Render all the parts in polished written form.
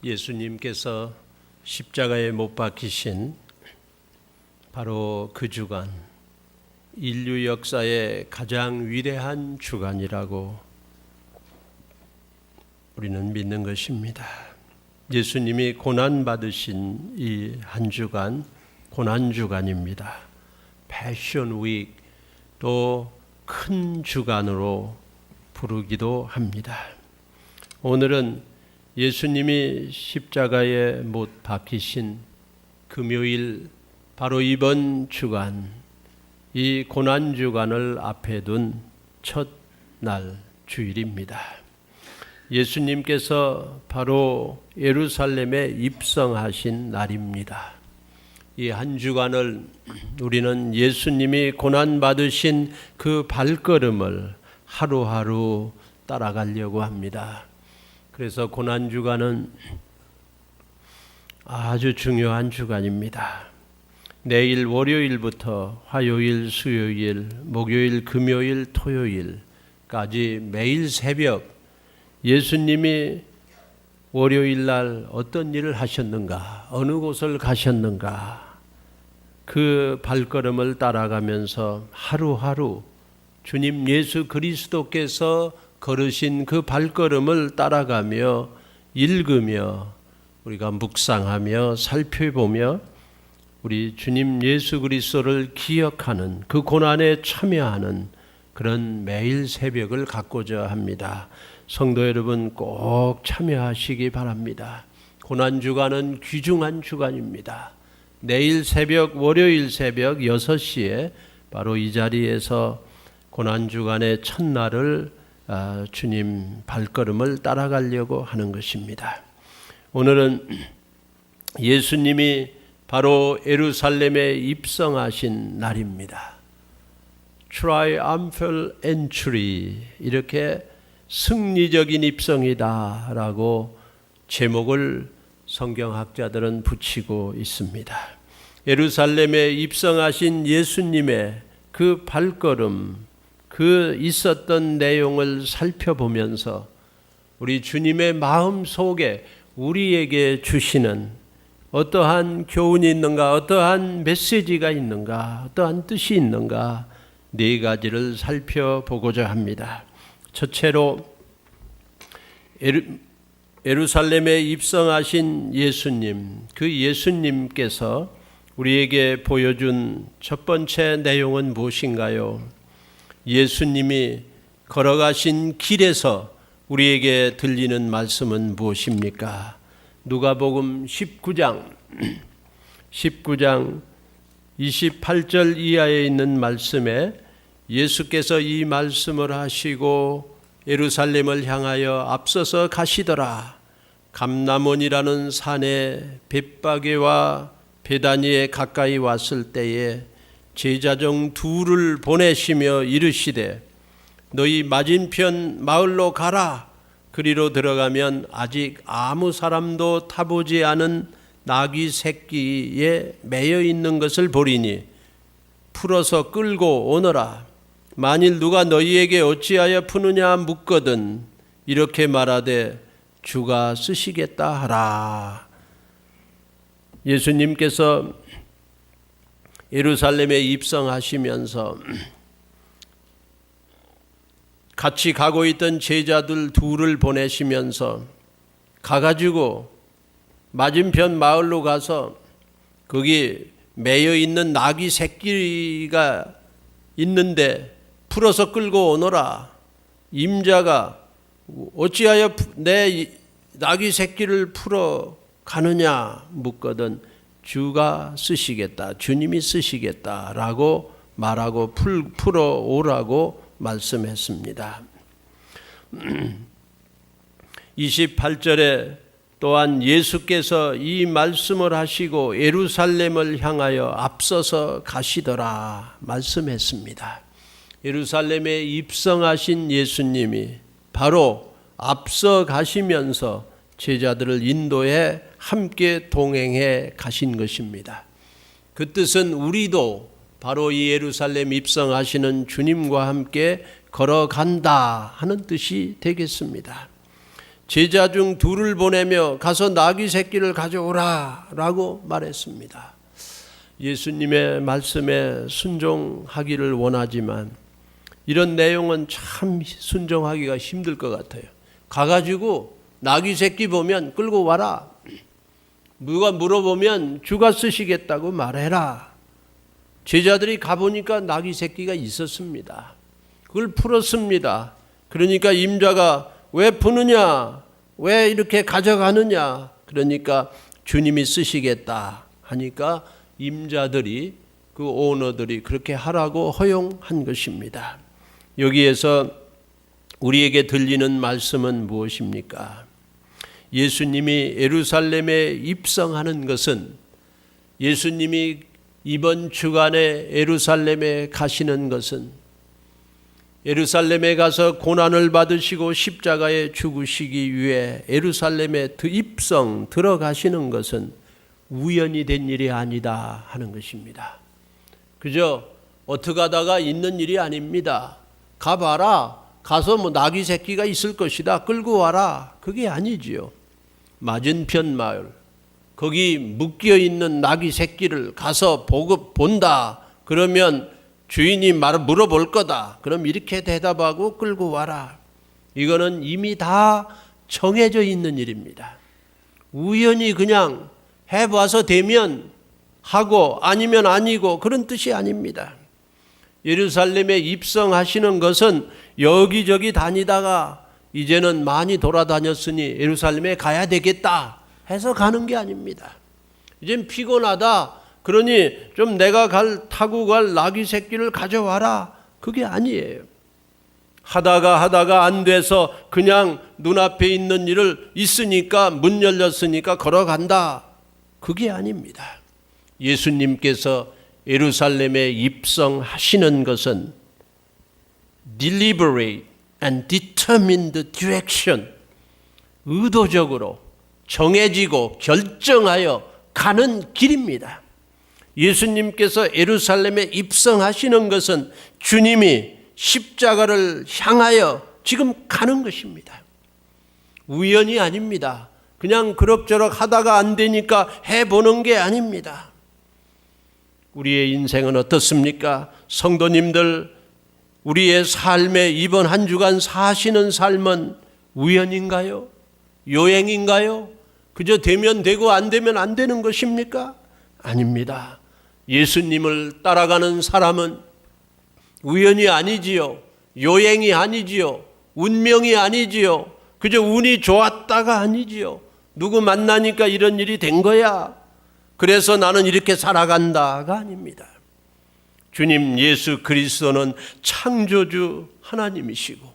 예수님께서 십자가에 못 박히신 바로 그 주간, 인류 역사의 가장 위대한 주간이라고 우리는 믿는 것입니다. 예수님이 고난받으신 이 한 주간, 고난주간입니다. 패션 위크, 또 큰 주간으로 부르기도 합니다. 오늘은 예수님이 십자가에 못 박히신 금요일, 바로 이번 주간, 이 고난주간을 앞에 둔 첫날 주일입니다. 예수님께서 바로 예루살렘에 입성하신 날입니다. 이 한 주간을 우리는 예수님이 고난받으신 그 발걸음을 하루하루 따라가려고 합니다. 그래서 고난주간은 아주 중요한 주간입니다. 내일 월요일부터 화요일, 수요일, 목요일, 금요일, 토요일까지 매일 새벽 예수님이 월요일 날 어떤 일을 하셨는가, 어느 곳을 가셨는가, 그 발걸음을 따라가면서 하루하루 주님 예수 그리스도께서 걸으신 그 발걸음을 따라가며 읽으며 우리가 묵상하며 살펴보며 우리 주님 예수 그리스도를 기억하는, 그 고난에 참여하는 그런 매일 새벽을 갖고자 합니다. 성도 여러분 꼭 참여하시기 바랍니다. 고난주간은 귀중한 주간입니다. 내일 새벽, 월요일 새벽 6시에 바로 이 자리에서 고난주간의 첫날을 주님 발걸음을 따라가려고 하는 것입니다. 오늘은 예수님이 바로 예루살렘에 입성하신 날입니다. Triumphal Entry, 이렇게 승리적인 입성이다라고 제목을 성경학자들은 붙이고 있습니다. 예루살렘에 입성하신 예수님의 그 발걸음, 그 있었던 내용을 살펴보면서 우리 주님의 마음 속에 우리에게 주시는 어떠한 교훈이 있는가, 어떠한 메시지가 있는가, 어떠한 뜻이 있는가, 네 가지를 살펴보고자 합니다. 첫째로 예루살렘에 입성하신 예수님, 그 예수님께서 우리에게 보여준 첫 번째 내용은 무엇인가요? 예수님이 걸어가신 길에서 우리에게 들리는 말씀은 무엇입니까? 누가복음 19장 28절 이하에 있는 말씀에 예수께서 이 말씀을 하시고 예루살렘을 향하여 앞서서 가시더라. 감람원이라는 산에 벳바게와 베다니에 가까이 왔을 때에 제자 중 둘을 보내시며 이르시되 너희 맞은편 마을로 가라. 그리로 들어가면 아직 아무 사람도 타보지 않은 나귀 새끼에 매여 있는 것을 보리니 풀어서 끌고 오너라. 만일 누가 너희에게 어찌하여 푸느냐 묻거든 이렇게 말하되 주가 쓰시겠다 하라. 예수님께서 예루살렘에 입성하시면서 같이 가고 있던 제자들 둘을 보내시면서 가가지고 맞은편 마을로 가서 거기 매여 있는 나귀 새끼가 있는데 풀어서 끌고 오너라. 임자가 어찌하여 내 나귀 새끼를 풀어 가느냐 묻거든 주가 쓰시겠다, 주님이 쓰시겠다라고 말하고 풀어 오라고 말씀했습니다. 28절에 또한 예수께서 이 말씀을 하시고 예루살렘을 향하여 앞서서 가시더라 말씀했습니다. 예루살렘에 입성하신 예수님이 바로 앞서 가시면서 제자들을 인도해 함께 동행해 가신 것입니다. 그 뜻은 우리도 바로 이 예루살렘 입성하시는 주님과 함께 걸어간다 하는 뜻이 되겠습니다. 제자 중 둘을 보내며 가서 나귀 새끼를 가져오라 라고 말했습니다. 예수님의 말씀에 순종하기를 원하지만 이런 내용은 참 순종하기가 힘들 것 같아요. 가가지고 나귀 새끼 보면 끌고 와라. 누가 물어보면 주가 쓰시겠다고 말해라. 제자들이 가보니까 나귀 새끼가 있었습니다. 그걸 풀었습니다. 그러니까 임자가 왜 푸느냐? 왜 이렇게 가져가느냐? 그러니까 주님이 쓰시겠다 하니까 임자들이, 그 오너들이 그렇게 하라고 허용한 것입니다. 여기에서 우리에게 들리는 말씀은 무엇입니까? 예수님이 예루살렘에 입성하는 것은, 예수님이 이번 주간에 예루살렘에 가시는 것은, 예루살렘에 가서 고난을 받으시고 십자가에 죽으시기 위해 예루살렘에 입성 들어가시는 것은 우연히 된 일이 아니다 하는 것입니다. 그저 어떻게 하다가 있는 일이 아닙니다. 가봐라. 가서 뭐 나귀 새끼가 있을 것이다. 끌고 와라. 그게 아니지요. 맞은편 마을, 거기 묶여 있는 나귀 새끼를 가서 본다. 그러면 주인이 물어볼 거다. 그럼 이렇게 대답하고 끌고 와라. 이거는 이미 다 정해져 있는 일입니다. 우연히 그냥 해봐서 되면 하고 아니면 아니고 그런 뜻이 아닙니다. 예루살렘에 입성하시는 것은 여기저기 다니다가 이제는 많이 돌아다녔으니 예루살렘에 가야 되겠다 해서 가는 게 아닙니다. 이젠 피곤하다. 그러니 좀 내가 타고 갈 나귀 새끼를 가져와라. 그게 아니에요. 하다가 안 돼서 그냥 눈앞에 있는 일을 있으니까, 문 열렸으니까 걸어간다. 그게 아닙니다. 예수님께서 예루살렘에 입성하시는 것은 deliberate and determined direction, 의도적으로 정해지고 결정하여 가는 길입니다. 예수님께서 예루살렘에 입성하시는 것은 주님이 십자가를 향하여 지금 가는 것입니다. 우연이 아닙니다. 그냥 그럭저럭 하다가 안 되니까 해보는 게 아닙니다. 우리의 인생은 어떻습니까? 성도님들, 우리의 삶에 이번 한 주간 사시는 삶은 우연인가요? 요행인가요? 그저 되면 되고 안 되면 안 되는 것입니까? 아닙니다. 예수님을 따라가는 사람은 우연이 아니지요. 요행이 아니지요. 운명이 아니지요. 그저 운이 좋았다가 아니지요. 누구 만나니까 이런 일이 된 거야. 그래서 나는 이렇게 살아간다가 아닙니다. 주님 예수 그리스도는 창조주 하나님이시고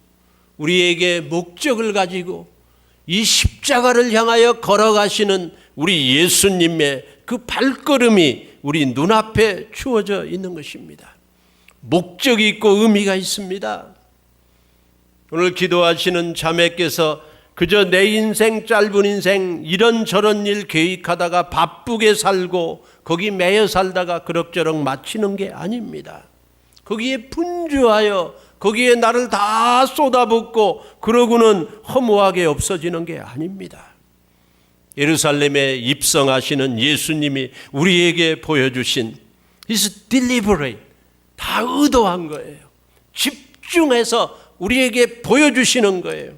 우리에게 목적을 가지고 이 십자가를 향하여 걸어가시는 우리 예수님의 그 발걸음이 우리 눈앞에 주어져 있는 것입니다. 목적이 있고 의미가 있습니다. 오늘 기도하시는 자매께서 그저 내 인생, 짧은 인생 이런저런 일 계획하다가 바쁘게 살고 거기 매여 살다가 그럭저럭 마치는 게 아닙니다. 거기에 분주하여 거기에 나를 다 쏟아붓고 그러고는 허무하게 없어지는 게 아닙니다. 예루살렘에 입성하시는 예수님이 우리에게 보여주신 His deliberate, 다 의도한 거예요. 집중해서 우리에게 보여주시는 거예요.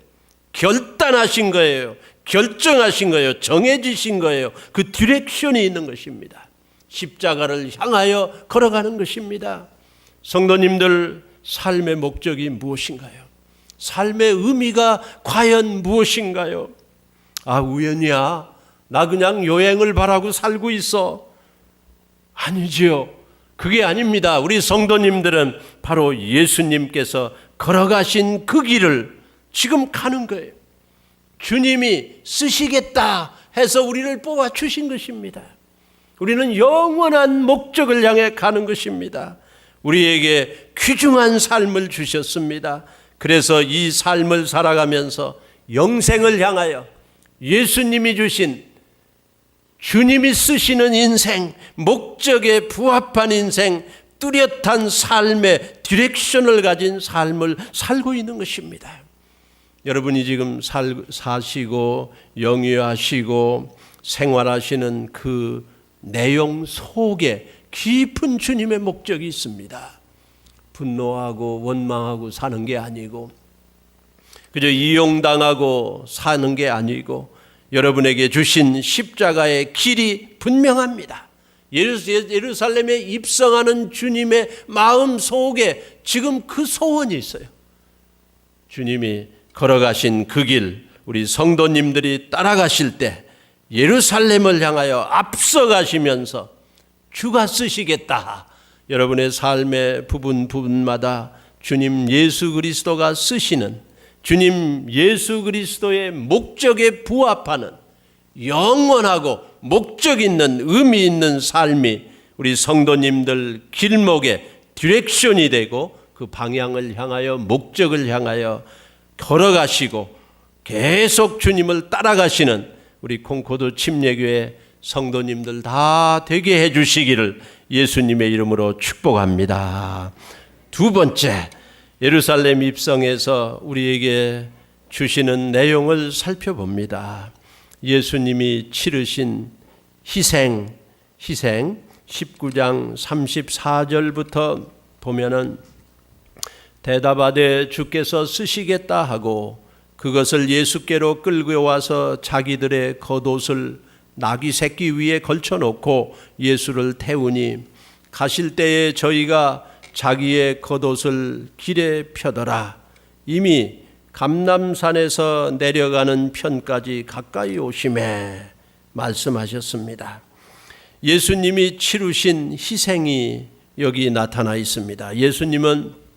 결단하신 거예요. 결정하신 거예요. 정해지신 거예요. 그 디렉션이 있는 것입니다. 십자가를 향하여 걸어가는 것입니다. 성도님들, 삶의 목적이 무엇인가요? 삶의 의미가 과연 무엇인가요? 아, 우연이야. 나 그냥 여행을 바라고 살고 있어. 아니지요. 그게 아닙니다. 우리 성도님들은 바로 예수님께서 걸어가신 그 길을 지금 가는 거예요. 주님이 쓰시겠다 해서 우리를 뽑아주신 것입니다. 우리는 영원한 목적을 향해 가는 것입니다. 우리에게 귀중한 삶을 주셨습니다. 그래서 이 삶을 살아가면서 영생을 향하여 예수님이 주신, 주님이 쓰시는 인생, 목적에 부합한 인생, 뚜렷한 삶의 디렉션을 가진 삶을 살고 있는 것입니다. 여러분이 지금 사시고 영위하시고 생활하시는 그 내용 속에 깊은 주님의 목적이 있습니다. 분노하고 원망하고 사는 게 아니고, 그저 이용당하고 사는 게 아니고, 여러분에게 주신 십자가의 길이 분명합니다. 예루살렘에 입성하는 주님의 마음 속에 지금 그 소원이 있어요. 주님이 걸어가신 그 길, 우리 성도님들이 따라가실 때 예루살렘을 향하여 앞서가시면서 주가 쓰시겠다. 여러분의 삶의 부분마다 주님 예수 그리스도가 쓰시는, 주님 예수 그리스도의 목적에 부합하는 영원하고 목적 있는 의미 있는 삶이 우리 성도님들 길목에 디렉션이 되고 그 방향을 향하여, 목적을 향하여 걸어가시고 계속 주님을 따라가시는 우리 콩코드 침례교회 성도님들 다 되게 해주시기를 예수님의 이름으로 축복합니다. 두 번째, 예루살렘 입성에서 우리에게 주시는 내용을 살펴봅니다. 예수님이 치르신 희생 19장 34절부터 보면은 대답하되 주께서 쓰시겠다 하고 그것을 예수께로 끌고 와서 자기들의 겉옷을 나귀 새끼 위에 걸쳐놓고 예수를 태우니 가실 때에 저희가 자기의 겉옷을 길에 펴더라. 이미 감람산에서 내려가는 편까지 가까이 오심에 말씀하셨습니다. 예수님이 치르신 희생이 여기 나타나 있습니다. 예수님은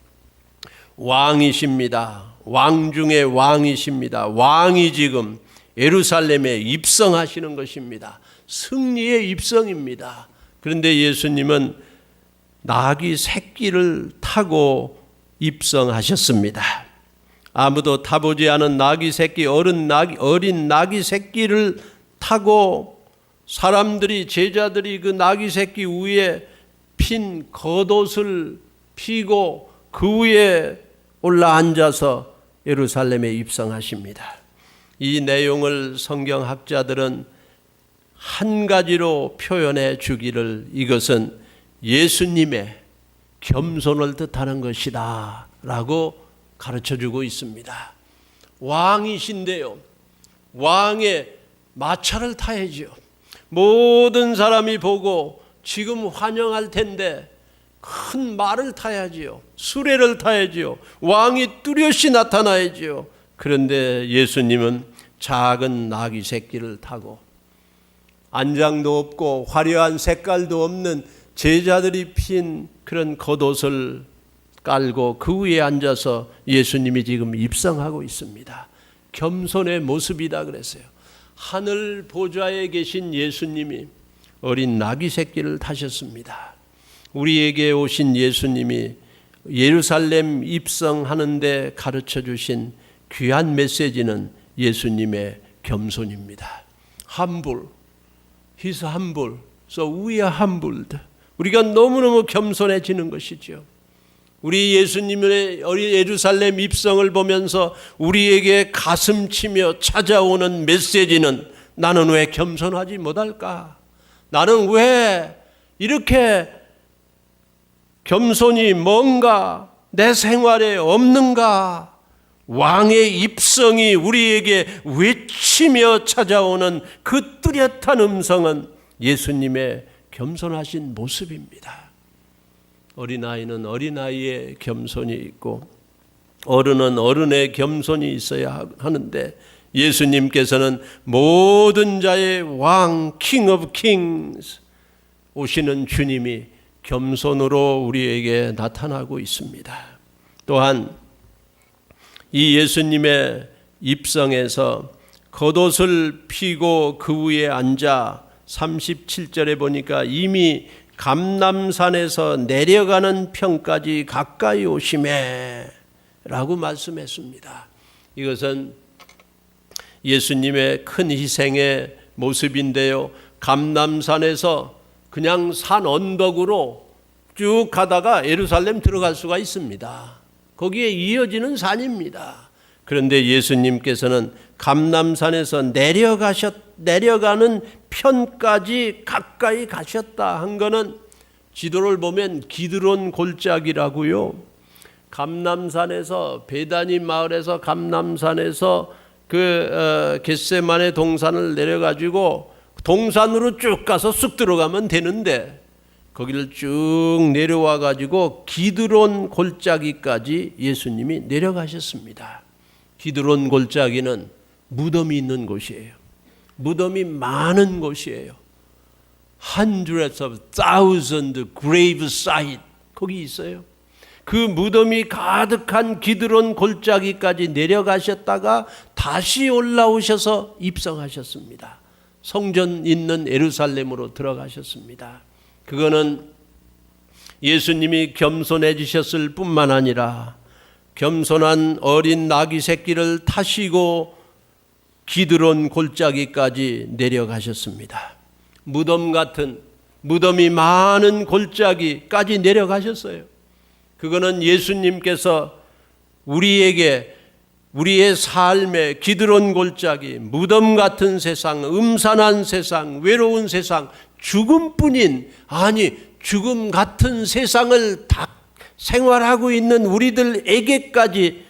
왕이십니다. 왕 중에 왕이십니다. 왕이 지금 예루살렘에 입성하시는 것입니다. 승리의 입성입니다. 그런데 예수님은 나귀 새끼를 타고 입성하셨습니다. 아무도 타보지 않은 나귀 새끼, 어린 나귀 새끼를 타고 사람들이, 제자들이 그 나귀 새끼 위에 핀 겉옷을 피고 그 위에 올라 앉아서 예루살렘에 입성하십니다. 이 내용을 성경학자들은 한 가지로 표현해 주기를, 이것은 예수님의 겸손을 뜻하는 것이다 라고 가르쳐주고 있습니다. 왕이신데요, 왕의 마차를 타야죠. 모든 사람이 보고 지금 환영할 텐데 큰 말을 타야지요. 수레를 타야지요. 왕이 뚜렷이 나타나야지요. 그런데 예수님은 작은 나귀 새끼를 타고 안장도 없고 화려한 색깔도 없는 제자들이 핀 그런 겉옷을 깔고 그 위에 앉아서 예수님이 지금 입성하고 있습니다. 겸손의 모습이다 그랬어요. 하늘 보좌에 계신 예수님이 어린 나귀 새끼를 타셨습니다. 우리에게 오신 예수님이 예루살렘 입성하는데 가르쳐 주신 귀한 메시지는 예수님의 겸손입니다. humble, He's humble, so we are humbled. 우리가 너무너무 겸손해지는 것이죠. 우리 예수님의 예루살렘 입성을 보면서 우리에게 가슴치며 찾아오는 메시지는, 나는 왜 겸손하지 못할까? 나는 왜 이렇게 겸손이 뭔가 내 생활에 없는가? 왕의 입성이 우리에게 외치며 찾아오는 그 뚜렷한 음성은 예수님의 겸손하신 모습입니다. 어린아이는 어린아이의 겸손이 있고 어른은 어른의 겸손이 있어야 하는데, 예수님께서는 모든 자의 왕, King of Kings 오시는 주님이 겸손으로 우리에게 나타나고 있습니다. 또한 이 예수님의 입성에서 겉옷을 피고 그 위에 앉아 37절에 보니까 이미 감람산에서 내려가는 편까지 가까이 오심에 라고 말씀했습니다. 이것은 예수님의 큰 희생의 모습인데요, 감람산에서 그냥 산 언덕으로 쭉 가다가 예루살렘 들어갈 수가 있습니다. 거기에 이어지는 산입니다. 그런데 예수님께서는 감람산에서 내려가는 편까지 가까이 가셨다 한 거는 지도를 보면 기드론 골짜기라고요. 감람산에서 베다니 마을에서 감람산에서 겟세마네 동산을 내려가지고 동산으로 쭉 가서 쑥 들어가면 되는데 거기를 쭉 내려와 가지고 기드론 골짜기까지 예수님이 내려가셨습니다. 기드론 골짜기는 무덤이 있는 곳이에요. 무덤이 많은 곳이에요. Hundreds of thousand grave site 거기 있어요. 그 무덤이 가득한 기드론 골짜기까지 내려가셨다가 다시 올라오셔서 입성하셨습니다. 성전 있는 예루살렘으로 들어가셨습니다. 그거는 예수님이 겸손해지셨을 뿐만 아니라 겸손한 어린 나귀 새끼를 타시고 기드론 골짜기까지 내려가셨습니다. 무덤이 많은 골짜기까지 내려가셨어요. 그거는 예수님께서 우리에게 우리의 삶의 기드론 골짜기, 무덤 같은 세상, 음산한 세상, 외로운 세상, 죽음뿐인 죽음 같은 세상을 다 생활하고 있는 우리들에게까지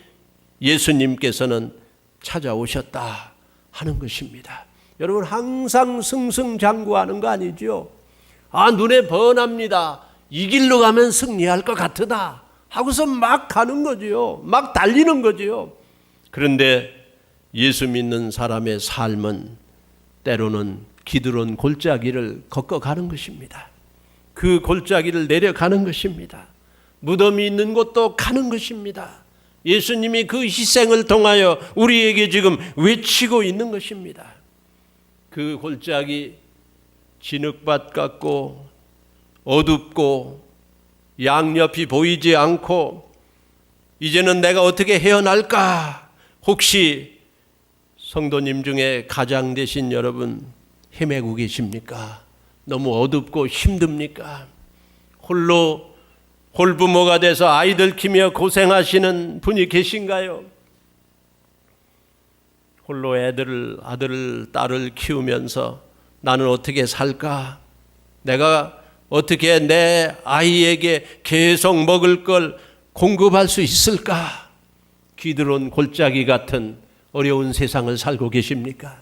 예수님께서는 찾아오셨다 하는 것입니다. 여러분 항상 승승장구하는 거 아니죠? 눈에 번합니다. 이 길로 가면 승리할 것 같으다 하고서 막 가는 거지요. 막 달리는 거지요. 그런데 예수 믿는 사람의 삶은 때로는 기드론 골짜기를 걷어가는 것입니다. 그 골짜기를 내려가는 것입니다. 무덤이 있는 곳도 가는 것입니다. 예수님이 그 희생을 통하여 우리에게 지금 외치고 있는 것입니다. 그 골짜기 진흙밭 같고 어둡고 양옆이 보이지 않고 이제는 내가 어떻게 헤어날까? 혹시 성도님 중에 가장 되신 여러분 헤매고 계십니까? 너무 어둡고 힘듭니까? 홀로 홀부모가 돼서 아이들 키며 고생하시는 분이 계신가요? 홀로 아들을 딸을 키우면서 나는 어떻게 살까? 내가 어떻게 내 아이에게 계속 먹을 걸 공급할 수 있을까? 기드론 골짜기 같은 어려운 세상을 살고 계십니까?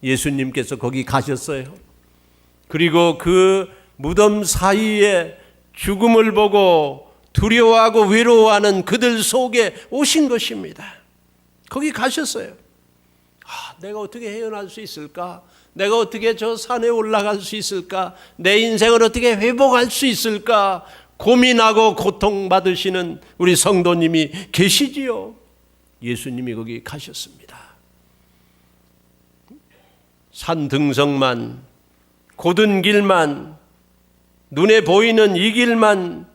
예수님께서 거기 가셨어요. 그리고 그 무덤 사이에 죽음을 보고 두려워하고 외로워하는 그들 속에 오신 것입니다. 거기 가셨어요. 내가 어떻게 헤어날 수 있을까? 내가 어떻게 저 산에 올라갈 수 있을까? 내 인생을 어떻게 회복할 수 있을까? 고민하고 고통받으시는 우리 성도님이 계시지요. 예수님이 거기 가셨습니다. 산 등성만, 고든 길만, 눈에 보이는 이 길만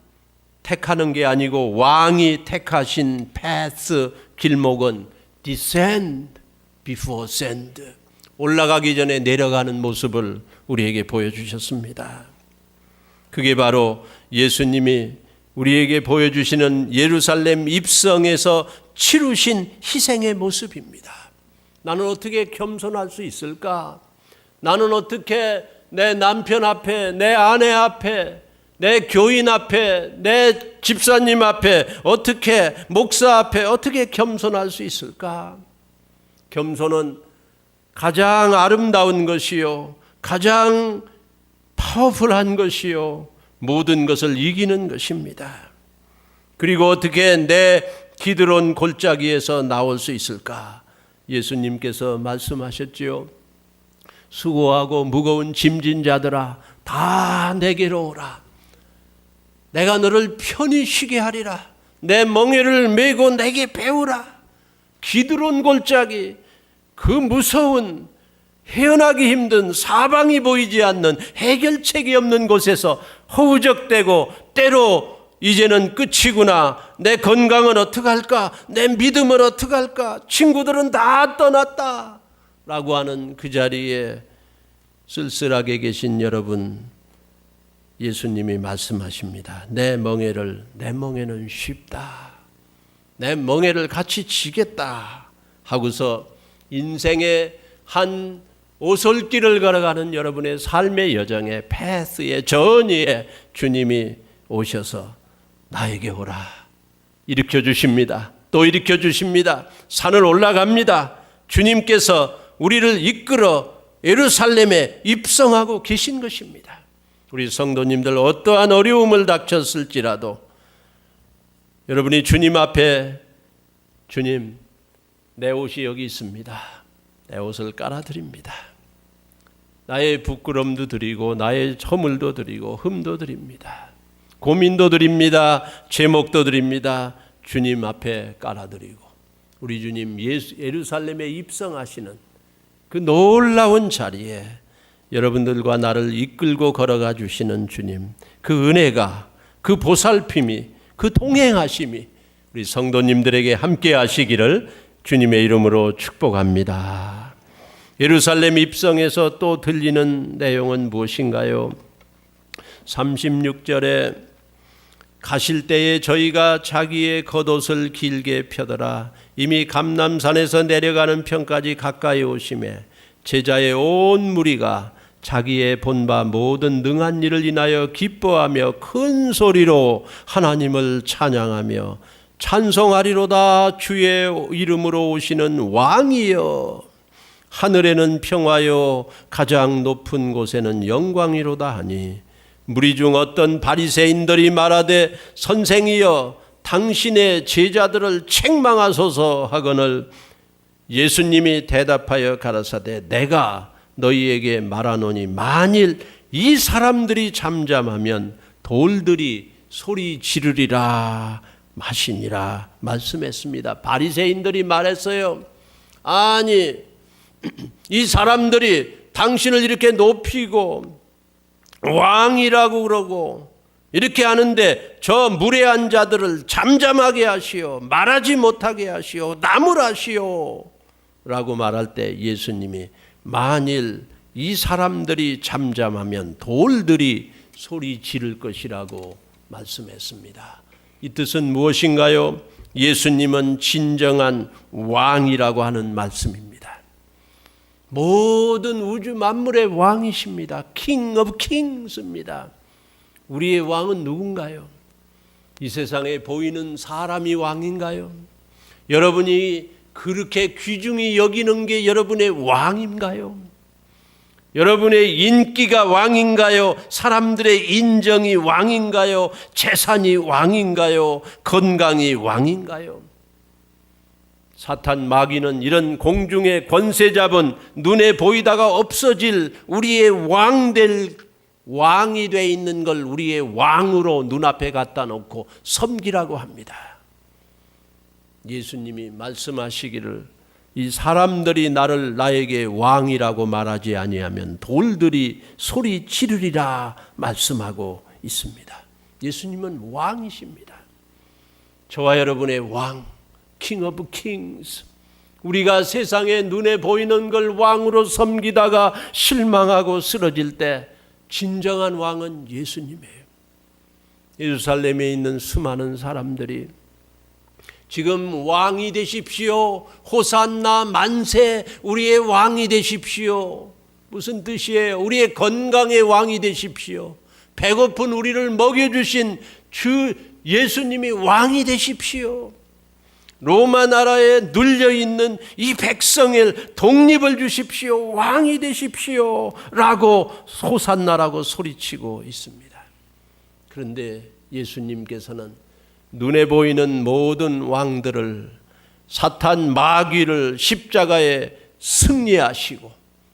택하는 게 아니고 왕이 택하신 path, 길목은 descend before ascend, 올라가기 전에 내려가는 모습을 우리에게 보여주셨습니다. 그게 바로 예수님이 우리에게 보여주시는 예루살렘 입성에서 치루신 희생의 모습입니다. 나는 어떻게 겸손할 수 있을까? 나는 어떻게 내 남편 앞에, 내 아내 앞에, 내 교인 앞에, 내 집사님 앞에, 어떻게 목사 앞에 어떻게 겸손할 수 있을까? 겸손은 가장 아름다운 것이요, 가장 파워풀한 것이요, 모든 것을 이기는 것입니다. 그리고 어떻게 내 기드론 골짜기에서 나올 수 있을까? 예수님께서 말씀하셨지요. 수고하고 무거운 짐진 자들아 다 내게로 오라. 내가 너를 편히 쉬게 하리라. 내 멍에를 메고 내게 배우라. 기드론 골짜기, 그 무서운 헤어나기 힘든 사방이 보이지 않는 해결책이 없는 곳에서 허우적대고 때로 이제는 끝이구나. 내 건강은 어떡할까? 내 믿음은 어떡할까? 친구들은 다 떠났다. 라고 하는 그 자리에 쓸쓸하게 계신 여러분, 예수님이 말씀하십니다. 내 멍에는 쉽다. 내 멍에를 같이 지겠다 하고서 인생의 한 오솔길을 걸어가는 여러분의 삶의 여정에 패스의 전의에 주님이 오셔서 나에게 오라 일으켜 주십니다. 또 일으켜 주십니다. 산을 올라갑니다. 주님께서 우리를 이끌어 예루살렘에 입성하고 계신 것입니다. 우리 성도님들 어떠한 어려움을 닥쳤을지라도 여러분이 주님 앞에 주님 내 옷이 여기 있습니다. 내 옷을 깔아드립니다. 나의 부끄럼도 드리고 나의 허물도 드리고 흠도 드립니다. 고민도 드립니다. 제목도 드립니다. 주님 앞에 깔아드리고 우리 주님 예루살렘에 입성하시는 그 놀라운 자리에 여러분들과 나를 이끌고 걸어가 주시는 주님, 그 은혜가, 그 보살핌이, 그 동행하심이 우리 성도님들에게 함께 하시기를 주님의 이름으로 축복합니다. 예루살렘 입성에서 또 들리는 내용은 무엇인가요? 36절에 가실 때에 저희가 자기의 겉옷을 길게 펴더라. 이미 감람산에서 내려가는 편까지 가까이 오심에 제자의 온 무리가 자기의 본바 모든 능한 일을 인하여 기뻐하며 큰 소리로 하나님을 찬양하며 찬송하리로다. 주의 이름으로 오시는 왕이여, 하늘에는 평화요 가장 높은 곳에는 영광이로다 하니 무리 중 어떤 바리새인들이 말하되 선생이여 당신의 제자들을 책망하소서 하거늘 예수님이 대답하여 가라사대 내가 너희에게 말하노니 만일 이 사람들이 잠잠하면 돌들이 소리 지르리라 마시니라 말씀했습니다. 바리새인들이 말했어요. 아니 이 사람들이 당신을 이렇게 높이고 왕이라고 그러고 이렇게 하는데 저 무례한 자들을 잠잠하게 하시오, 말하지 못하게 하시오, 나무라시오 라고 말할 때 예수님이 만일 이 사람들이 잠잠하면 돌들이 소리 지를 것이라고 말씀했습니다. 이 뜻은 무엇인가요? 예수님은 진정한 왕이라고 하는 말씀입니다. 모든 우주 만물의 왕이십니다. King of Kings입니다. 우리의 왕은 누군가요? 이 세상에 보이는 사람이 왕인가요? 여러분이 그렇게 귀중히 여기는 게 여러분의 왕인가요? 여러분의 인기가 왕인가요? 사람들의 인정이 왕인가요? 재산이 왕인가요? 건강이 왕인가요? 사탄 마귀는 이런 공중의 권세 잡은 눈에 보이다가 없어질 우리의 왕이 돼 있는 걸 우리의 왕으로 눈앞에 갖다 놓고 섬기라고 합니다. 예수님이 말씀하시기를 이 사람들이 나에게 왕이라고 말하지 아니하면 돌들이 소리 지르리라 말씀하고 있습니다. 예수님은 왕이십니다. 저와 여러분의 왕, King of Kings. 우리가 세상에 눈에 보이는 걸 왕으로 섬기다가 실망하고 쓰러질 때 진정한 왕은 예수님이에요. 예루살렘에 있는 수많은 사람들이 지금 왕이 되십시오, 호산나 만세, 우리의 왕이 되십시오. 무슨 뜻이에요? 우리의 건강의 왕이 되십시오. 배고픈 우리를 먹여주신 주 예수님이 왕이 되십시오. 로마 나라에 눌려있는 이 백성의 독립을 주십시오, 왕이 되십시오 라고 호산나라고 소리치고 있습니다. 그런데 예수님께서는 눈에 보이는 모든 왕들을, 사탄 마귀를 십자가에 승리하시고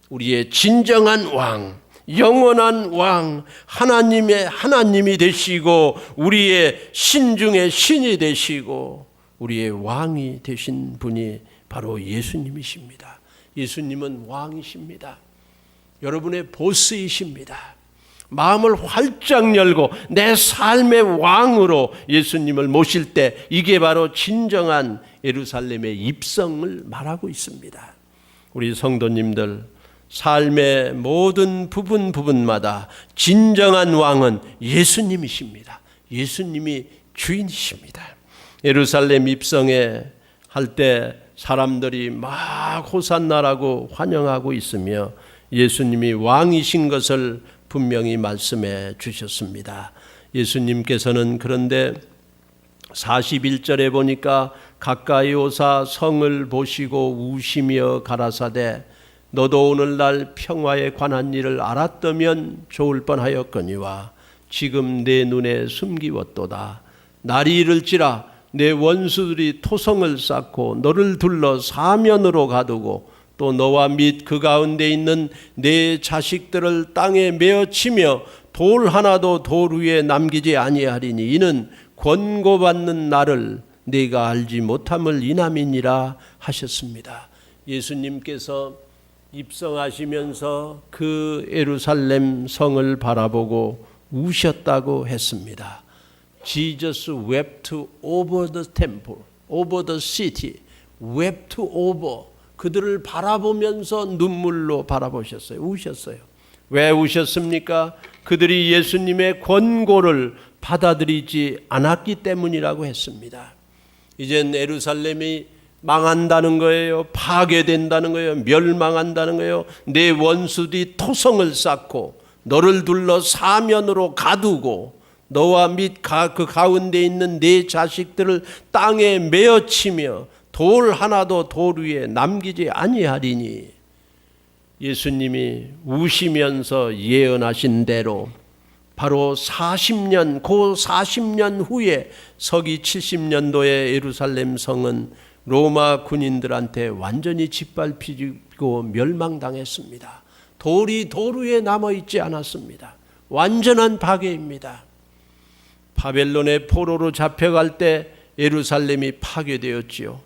우리의 진정한 왕, 영원한 왕, 하나님의 하나님이 되시고 우리의 신 중에 신이 되시고 우리의 왕이 되신 분이 바로 예수님이십니다. 예수님은 왕이십니다. 여러분의 보스이십니다. 마음을 활짝 열고 내 삶의 왕으로 예수님을 모실 때 이게 바로 진정한 예루살렘의 입성을 말하고 있습니다. 우리 성도님들 삶의 모든 부분마다 진정한 왕은 예수님이십니다. 예수님이 주인이십니다. 예루살렘 입성에 할 때 사람들이 막 호산나라고 환영하고 있으며 예수님이 왕이신 것을 분명히 말씀해 주셨습니다. 예수님께서는 그런데 41절에 보니까 가까이 오사 성을 보시고 우시며 가라사대 너도 오늘날 평화에 관한 일을 알았다면 좋을 뻔하였거니와 지금 내 눈에 숨기웠도다. 날이 이를지라 내 원수들이 토성을 쌓고 너를 둘러 사면으로 가두고 또 너와 및 그 가운데 있는 내 자식들을 땅에 메어치며 돌 하나도 돌 위에 남기지 아니하리니 이는 권고받는 나를 네가 알지 못함을 인함이니라 하셨습니다. 예수님께서 입성하시면서 그 예루살렘 성을 바라보고 우셨다고 했습니다. Jesus wept over the temple, over the city, wept over. 그들을 바라보면서 눈물로 바라보셨어요. 우셨어요. 왜 우셨습니까? 그들이 예수님의 권고를 받아들이지 않았기 때문이라고 했습니다. 이젠 예루살렘이 망한다는 거예요. 파괴된다는 거예요. 멸망한다는 거예요. 내 원수들이 토성을 쌓고 너를 둘러 사면으로 가두고 너와 및 그 가운데 있는 네 자식들을 땅에 메어치며 돌 하나도 돌 위에 남기지 아니하리니 예수님이 우시면서 예언하신 대로 바로 40년, 그 40년 후에 서기 70년도에 예루살렘 성은 로마 군인들한테 완전히 짓밟히고 멸망당했습니다. 돌이 돌 위에 남아있지 않았습니다. 완전한 파괴입니다. 바벨론의 포로로 잡혀갈 때 예루살렘이 파괴되었지요.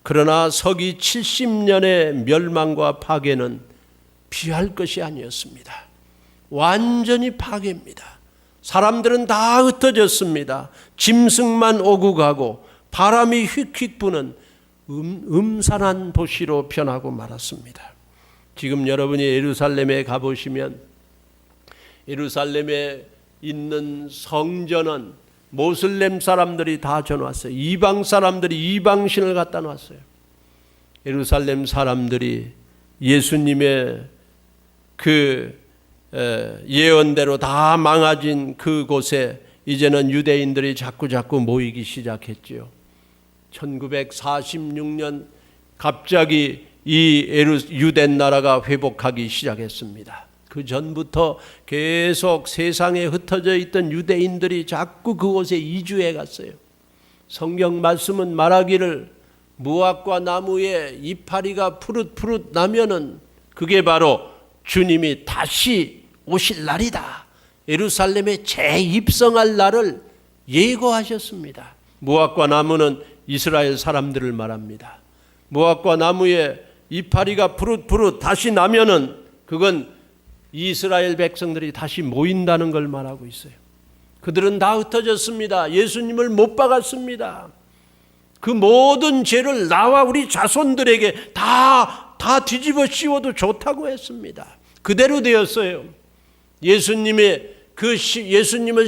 그러나 서기 70년의 멸망과 파괴는 피할 것이 아니었습니다. 완전히 파괴입니다. 사람들은 다 흩어졌습니다. 짐승만 오고 가고 바람이 휙휙 부는 음산한 도시로 변하고 말았습니다. 지금 여러분이 예루살렘에 가보시면 예루살렘에 있는 성전은 모슬렘 사람들이 다 져놨어요. 이방 사람들이 이방신을 갖다 놨어요. 예루살렘 사람들이 예수님의 그 예언대로 다 망가진 그곳에 이제는 유대인들이 자꾸 모이기 시작했지요. 1946년 갑자기 이 유대 나라가 회복하기 시작했습니다. 그 전부터 계속 세상에 흩어져 있던 유대인들이 자꾸 그곳에 이주해 갔어요. 성경 말씀은 말하기를 무화과 나무에 이파리가 푸릇푸릇 나면은 그게 바로 주님이 다시 오실 날이다. 예루살렘에 재입성할 날을 예고하셨습니다. 무화과 나무는 이스라엘 사람들을 말합니다. 무화과 나무에 이파리가 푸릇푸릇 다시 나면은 그건 이스라엘 백성들이 다시 모인다는 걸 말하고 있어요. 그들은 다 흩어졌습니다. 예수님을 못 박았습니다. 그 모든 죄를 나와 우리 자손들에게 다 뒤집어 씌워도 좋다고 했습니다. 그대로 되었어요. 예수님을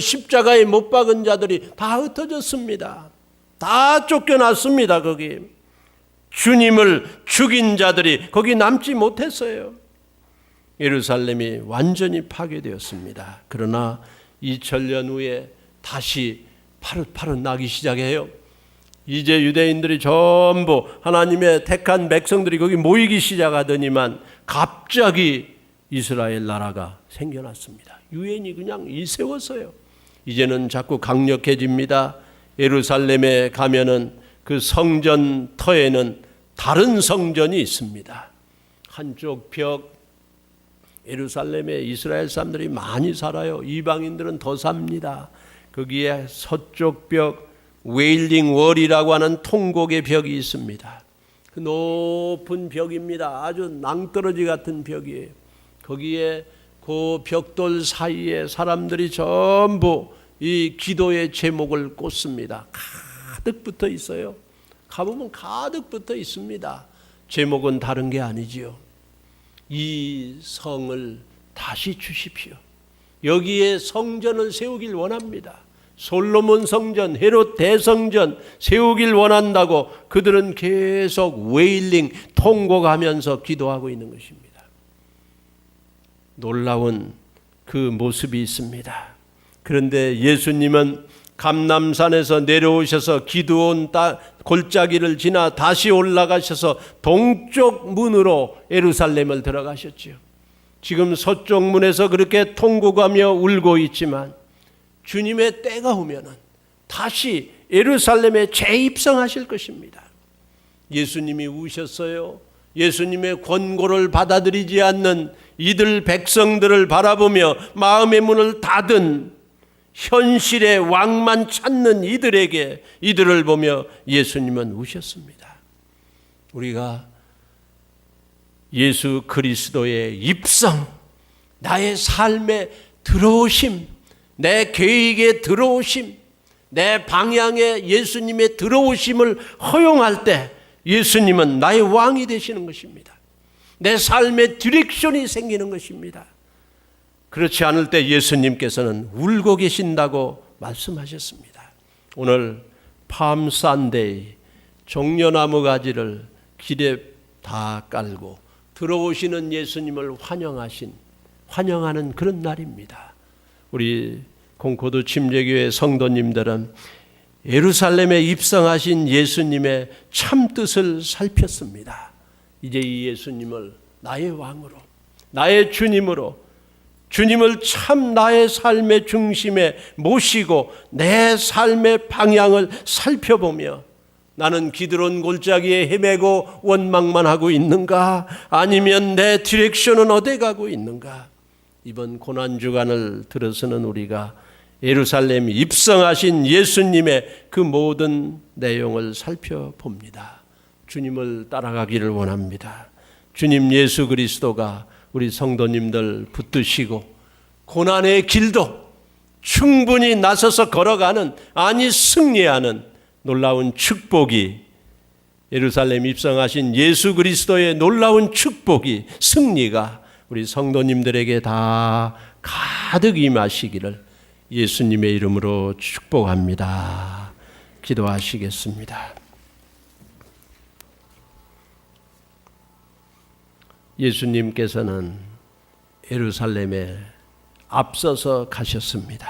십자가에 못 박은 자들이 다 흩어졌습니다. 다 쫓겨났습니다. 거기 주님을 죽인 자들이 거기 남지 못했어요. 예루살렘이 완전히 파괴되었습니다. 그러나 2000년 후에 다시 파릇파릇 나기 시작해요. 이제 유대인들이 전부 하나님의 택한 백성들이 거기 모이기 시작하더니만 갑자기 이스라엘 나라가 생겨났습니다. 유엔이 그냥 일세웠어요. 이제는 자꾸 강력해집니다. 예루살렘에 가면은 그 성전 터에는 다른 성전이 있습니다. 한쪽 벽, 예루살렘에 이스라엘 사람들이 많이 살아요. 이방인들은 더 삽니다. 거기에 서쪽 벽, 웨일링 월이라고 하는 통곡의 벽이 있습니다. 그 높은 벽입니다. 아주 낭떠러지 같은 벽이에요. 거기에 그 벽돌 사이에 사람들이 전부 이 기도의 제목을 꽂습니다. 가득 붙어 있어요. 가보면 가득 붙어 있습니다. 제목은 다른 게 아니지요. 이 성을 다시 주십시오. 여기에 성전을 세우길 원합니다. 솔로몬 성전, 헤롯 대성전 세우길 원한다고 그들은 계속 웨일링, 통곡하면서 기도하고 있는 것입니다. 놀라운 그 모습이 있습니다. 그런데 예수님은 감람산에서 내려오셔서 기드온 골짜기를 지나 다시 올라가셔서 동쪽 문으로 예루살렘을 들어가셨지요. 지금 서쪽 문에서 그렇게 통곡하며 울고 있지만 주님의 때가 오면은 다시 예루살렘에 재입성하실 것입니다. 예수님이 우셨어요. 예수님의 권고를 받아들이지 않는 이들 백성들을 바라보며 마음의 문을 닫은 현실의 왕만 찾는 이들에게 이들을 보며 예수님은 우셨습니다. 우리가 예수 그리스도의 입성, 나의 삶에 들어오심, 내 계획에 들어오심, 내 방향에 예수님의 들어오심을 허용할 때 예수님은 나의 왕이 되시는 것입니다. 내 삶의 디렉션이 생기는 것입니다. 그렇지 않을 때 예수님께서는 울고 계신다고 말씀하셨습니다. 오늘 팜 산데이, 종려나무 가지를 길에 다 깔고 들어오시는 예수님을 환영하는 그런 날입니다. 우리 공코드 침례교회 성도님들은 예루살렘에 입성하신 예수님의 참뜻을 살폈습니다. 이제 이 예수님을 나의 왕으로, 나의 주님으로, 주님을 참 나의 삶의 중심에 모시고 내 삶의 방향을 살펴보며 나는 기드론 골짜기에 헤매고 원망만 하고 있는가? 아니면 내 디렉션은 어디 가고 있는가? 이번 고난주간을 들어서는 우리가 예루살렘 입성하신 예수님의 그 모든 내용을 살펴봅니다. 주님을 따라가기를 원합니다. 주님 예수 그리스도가 우리 성도님들 붙드시고 고난의 길도 충분히 나서서 걸어가는, 아니 승리하는 놀라운 축복이, 예루살렘 입성하신 예수 그리스도의 놀라운 축복이, 승리가 우리 성도님들에게 다 가득 임하시기를 예수님의 이름으로 축복합니다. 기도하시겠습니다. 예수님께서는 예루살렘에 앞서서 가셨습니다.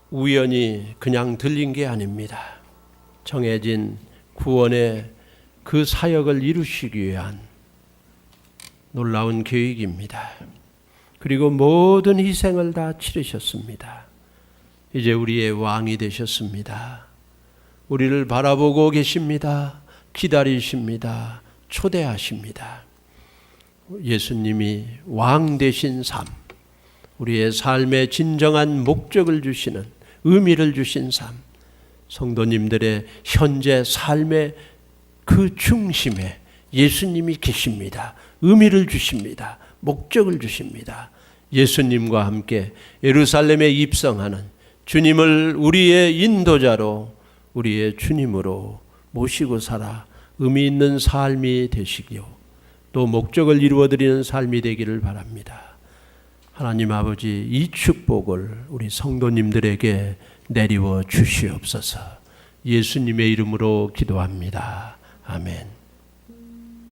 우연히 그냥 들린 게 아닙니다. 정해진 구원의 그 사역을 이루시기 위한 놀라운 계획입니다. 그리고 모든 희생을 다 치르셨습니다. 이제 우리의 왕이 되셨습니다. 우리를 바라보고 계십니다. 기다리십니다. 초대하십니다. 예수님이 왕 되신 삶, 우리의 삶의 진정한 목적을 주시는, 의미를 주신 삶, 성도님들의 현재 삶의 그 중심에 예수님이 계십니다. 의미를 주십니다. 목적을 주십니다. 예수님과 함께 예루살렘에 입성하는 주님을 우리의 인도자로, 우리의 주님으로 모시고 살아 의미 있는 삶이 되시기요, 또 목적을 이루어드리는 삶이 되기를 바랍니다. 하나님 아버지, 이 축복을 우리 성도님들에게 내리워 주시옵소서. 예수님의 이름으로 기도합니다. 아멘.